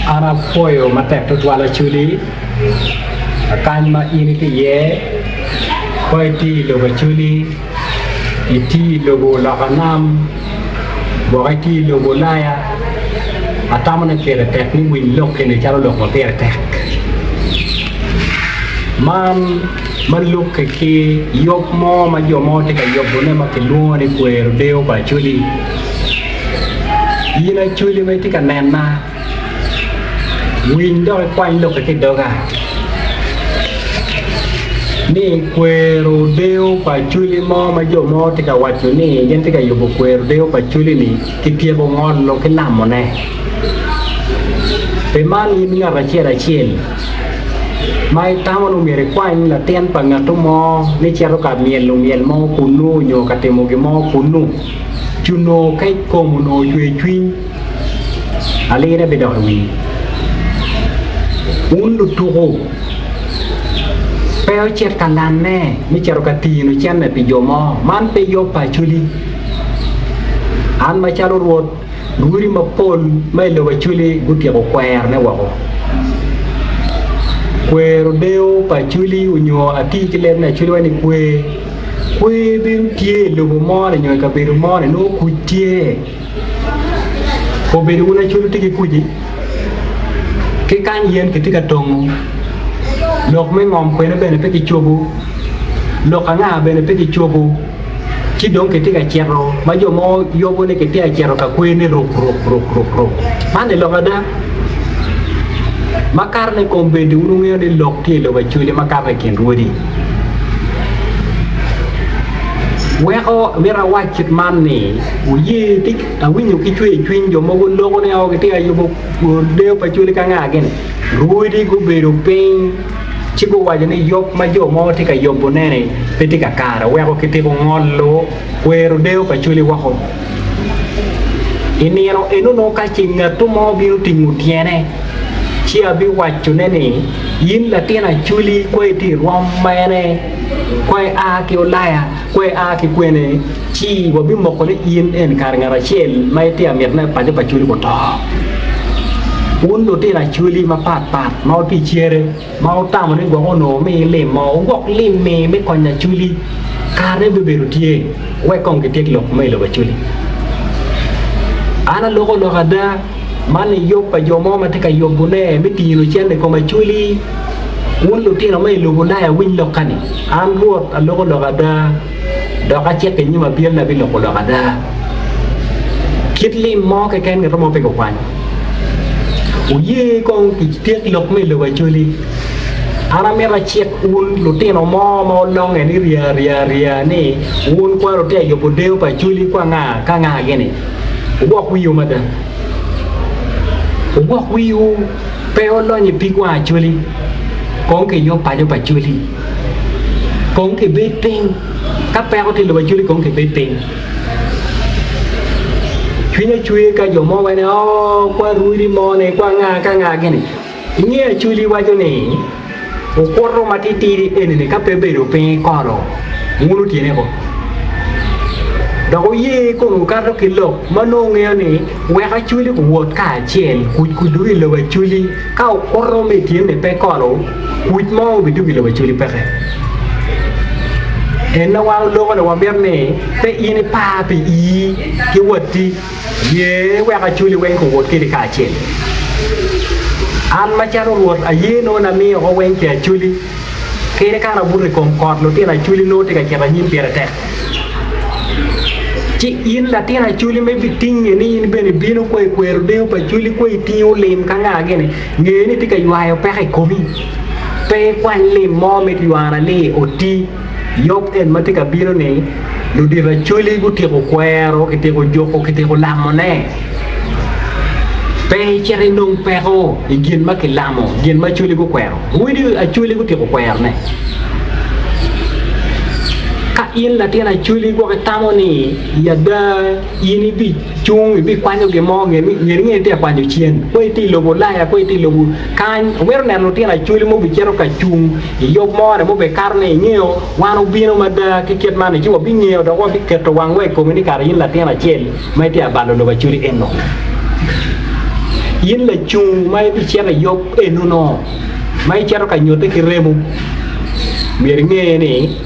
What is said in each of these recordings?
Ana poyo matek to twala chuli akan ma ini ti ye koi ti logo chuli iti logo lakanam bokai ti logo laya atamana kere tek ni win lok ni chalo lok mo kere tek man look ke yok mo ma yo mo te ka yok bone ma ke luo ni kwer deo ba chuli yina chuli mai ti ka nena win do kwai lok ke doga ni kwero deo pa chuli mo ma yo mo te ka wacho ni yen te ka yo bo kwero deo pa chuli ni ki pie bo ngon lo ke namo ne pe man yin nga ra chiel mai tamo no mere kwai la ten pa nga to mo ni chero ka miel mo kunu nyo ka te mo ge mo kunu chuno kai ko mo no yue twin ale ne be do wi un lu tuho peo chet kalan ne mi chero ka ti no chen ne pi yo mo man pe yo pa chuli an ma chalo Rwot guri ma pol mai lo chuli guti ko kwer ne wa ko kwero deo pa chuli unyo ati kile na chuli wani kwe biru tie lo mo ne nyo ka biru mo ne no ku tie ko biru na chuli tiki kuji ke kan yen ke tika tongo lok me ngom kwe na bene pe ki chobu lok anga bene pe ki chobu ki don ke tika chero ma yo mo yo bone ke tia chero ka kwe ne ro mane lo ada makarne kombe di ununge de lok ti lo ba chuli makarne ken rodi weko mera wachit man ni uye tik awinyo ki chwin yo mo logo ne o ke tia yo bo de pa chuli ka nga gen rodi go bedo pen chigo waje ne yok ma yo mo tika yo bonene pe tika kara weko ke te ngollo wero de pa chuli wako iniro eno no ka chinga to mo bi tingu tiene chi abi wacho ne ni yin la tiena chuli kwe ti rom mane kwe a ki olaya kwe a ki kwene chi wo bi mo ko ne yin en kar ngara chel mai ti amet na pa pa chuli ko to un lo tiena chuli ma pat ma ti chere ma ta mo ne go no me le mo go le me ko na chuli kare be be rutie we kon ke tek lo me lo ba chuli ana logo lo gada mane yo pa yo mo ma te ka yo bune mi ti no chen ko ma chuli un lo ti no mai lo buna ya win lo kani an Rwot a logo lo gada do ka che ke ni ma bien na bi lo gada kitli mo ke ken ko mo pe ko kwan uye kon ki tek lo me lo ba chuli ara me ra che un lo ti no mo long ni ria ni un ko ro te yo bo de pa chuli kwa nga ka nga gene wo ku yo ma da Ugok wiu peo lo ni pigwa chuli con ke yo pa chuli con ke beting ka peo ti lo chuli con ke beting chui ka yo mo wa ne o kwa rui mo ne kwa nga ka nga ge ni nge chuli wa jo ni o korro matiti ni ka pe be ro pe ko ro ngulu ti ne ko đó ye ko ka ro kilo mano nge ni we ka chuli ko wot ka chen ku duri lo ba chuli ka ko ro me tie me pe ko ro ku mo bi du lo ba chuli pe en na wa lo ko wa ber ne pe ini pa pe i ki woti ye we ka chuli we ko wot ki ka chen an ma charo wot a ye no na mi ko wen ke chuli ke ka na burri ko lo ti na chuli no te ka ke ba nyim pere te chi in la tiena chuli me biting ni in bene bino ko kwero de pa chuli ko ti o lem ka nga gene nge ni ti ka yuayo pe kai komi pe kwan le mo me ti wara le o ti yok en mati ka bino ne lu di ra chuli gu ti ko kwero ki ti ko joko ki ti ko lamone pe chere nong pe ho igin ma ki lamo gin ma chuli gu kwero widi a chuli gu ti ko kwero ne ka in la tiena chuli go ka tamo ni ya da ini bi chung bi kwanyo ge mo nge nge te kwanyo chien ko ti lo bola ya ko ti lo kan wer na no tiena chuli mo bi chero ka chung yo mo na mo be karne ngeo wano bino ma da ke ket mane ji wo bi ngeo do wo bi keto wang we ko ni kar in la tiena chel mai ti abalo lo ba chuli enno yin la chung mai bi chera yop enuno mai chera ka nyote ki remu mir nge ni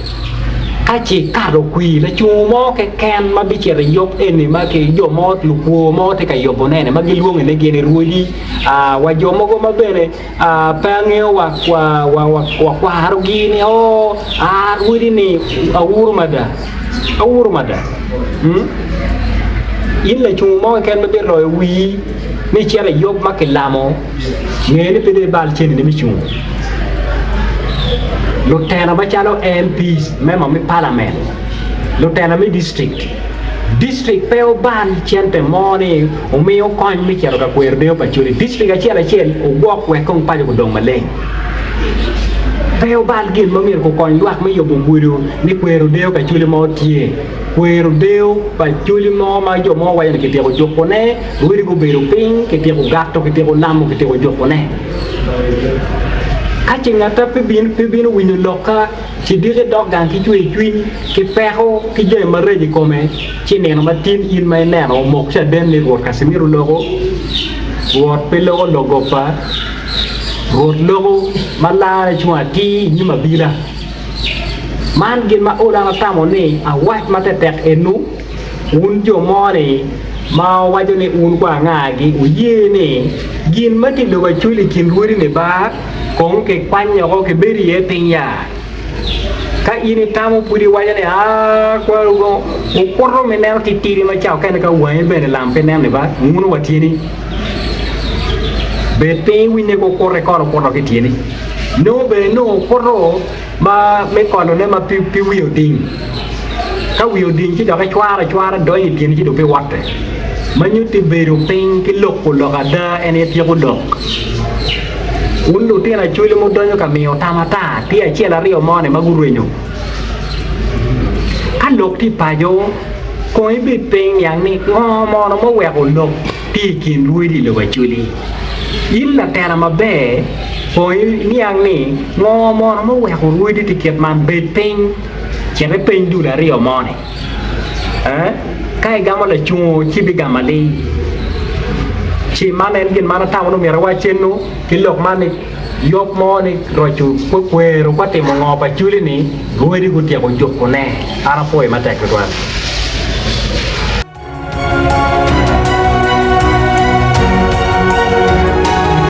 ka chi ka ro qui la chung mo ke ken ma bi chera yop eni ma ke yo mo lu ko mo te ka yo bonene ma gi luong ne ge ne ruoli wa yo mo go ma bene pa nge wa haru gi ni o ruoli ni awuru mada yin la chung mo ken ma bi ro wi mi chera yop ma ke lamo nge ni pe de bal chen ni mi chung Lieutenant Bachalo MPs, member of Parliament, Lieutenant of District Peo Ban Chente Money, Omeo Coin Michael Querdeo Pachuri, District Achel, or walk where Kong Pajo Domale. Peo Ban Gil Momir Coin, Luak Mayo Bumbudu, Niquerdeo Pachuli Mortier, Querdeo Pachuli Mama Yomo and Kitero Jopone, Rudigo Beruping, Kitero Gato, Kitero Lamo, Kitero Jopone. Catching at up bin win loca, she did a dog and kitty twin, Kipeho, Kija Maredi come, Chinen Martin in my name or Moksha Denley or Kasemiro logo, Rwot Pillow logo pa, Rwot logo, Mala Chuati, Nimabila. Man get my old Tamone, a white matter tech enu, Unjo Money, Ma Wajone Unquangagi, Uyene, Gin Mati do a chuli kin wood in a bar. Kong ke panya ko ke beri e pinya ka ini tamu puri wajane ko porro menel ki tiri ma chao kan ka wa be lam pe nem ne ba ngunu watini be pe wine ko corre porro ke tini no be no porro ma me kono ne ma pi wielding ka wielding ki da ka chwara do yi tini ki do pe watte ma nyuti beru ping ki lokko lokada ene ti ko dok Ulu tiana chuli mudonyo kamio tamata tia chiela rio mone maguruenyo Alok ti payo Koi bi ping yang ni ngomo no mo weko lok Ti kin ruidi lo chuli Illa tera mabe Koi ni yang ni ngomo no mo weko ruidi ti kiet man be ping Chiebe ping du la rio mone Kai gamo la chungo chibi gamali Chi manen gin mana tamu no mira wa chenu kilok mani yok moni rochu kwe ro kwate mo ngopa chuli ni ruedi gutia ko jokko ne ara poi mate ko